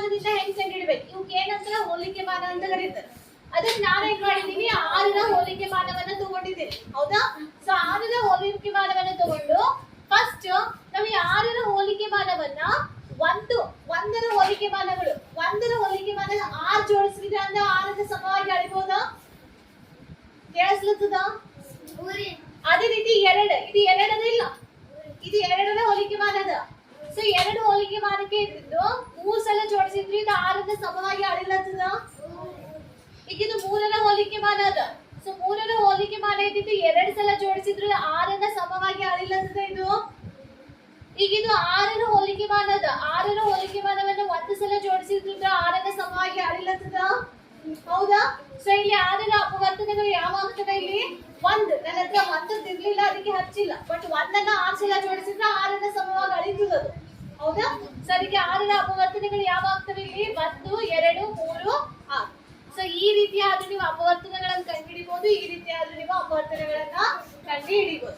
ಮಾನದಿಂದ ಹೆಂಗ್ ಕಂಡುಹಿಡಬೇಕು? ಇವಕ್ಕೆ ಏನಂತ ಹೋಲಿಕೆ ಮಾನ ಅಂತ ಕರೀತಾರೆ. ಅದಕ್ಕೆ ನಾನು ಏನ್ ಮಾಡಿದೀನಿ, 6ರ ಹೋಲಿಕೆ ಮಾನವನ್ನ ತಗೊಂಡಿದ್ದೀನಿ. ಹೌದಾ? ಸೊ 6ರ ಹೋಲಿಕೆ ಮಾನವನ್ನ ತಗೊಂಡು ಫಸ್ಟ್ ನಾವು 6ರ ಹೋಲಿಕೆ ಮಾನವನ್ನ ಒಂದರ ಹೋಲಿಕೆ ಮಾನಗಳು 1ರ ಹೋಲಿಕೆ ಮಾನ 6 ಜೋಡಿಸಿದ್ರೆ ಅಂದ್ರೆ 6ಕ್ಕೆ ಸಮವಾಗಿ ಅಳಿಬಹುದಾ? ಕೇಳಿಸ್ಲತ್ತದ? ಅದೇ ರೀತಿ 2 ಇದು 2 ಅದ ಇಲ್ಲ, ಇದು 2ರ ಹೋಲಿಕೆ ಮಾನ ಅದ. ಸೊ 2 ಹೋಲಿಕೆ ಮಾನಕ್ಕೆ ಇದ್ದು 3 ಸಲ ಜೋಡಿಸಿದ್ರೆ ಇದು 6ಕ್ಕೆ ಸಮವಾಗಿ ಅಳಿಲತ್ತದ. ಈಗ ಇದು 3ರ ಹೋಲಿಕೆ ಮಾನ ಅದ. ಸೊ 3ರ ಹೋಲಿಕೆ ಮಾನ ಇದ್ದಿದ್ದು 2 ಸಲ ಜೋಡಿಸಿದ್ರೆ 6ನ್ನ ಸಮವಾಗಿ ಅಳಿಲತ್ತದ ಇದು. ಈಗ ಇದು 6ರ ಹೋಲಿಕೆ ಮಾನ ಅದ. 6ರ ಹೋಲಿಕೆ ಮಾನವನ್ನ 1 ಸಲ ಜೋಡಿಸಿದ್ರೆ 6ನ್ನ ಸಮವಾಗಿ ಅಳಿಲತ್ತದ. ಹೌದಾ? ಸೊ ಇಲ್ಲಿ 6ರ ಅಪವರ್ತನಗಳು ಯಾವ ಆಗ್ತದೆ? ಇಲ್ಲಿ 1. ನನ್ನ ಹತ್ರ 1 ಇರ್ಲಿಲ್ಲ, ಅದಕ್ಕೆ ಹಚ್ಚಿಲ್ಲ. ಬಟ್ 1ಅನ್ನ 6 ಸಲ ಜೋಡಿಸಿದ್ರೆ 6ನ್ನ ಸಮವಾಗಿ ಅಳಿತದದು. ಹೌದಾ? ಸೊ ಅದಕ್ಕೆ 6ರ ಅಪವರ್ತನಗಳು ಯಾವ ಆಗ್ತವೆ? ಇಲ್ಲಿ 1, 2, 3, 6. ಸೊ ಈ ರೀತಿಯಾದ್ರೂ ನೀವು ಅಪವರ್ತನಗಳನ್ನು ಕಂಡುಹಿಡಿಬಹುದು, ಈ ರೀತಿಯಾದ್ರೂ ನೀವು ಅಪವರ್ತನಗಳನ್ನ ಕಂಡುಹಿಡಿಬಹುದು.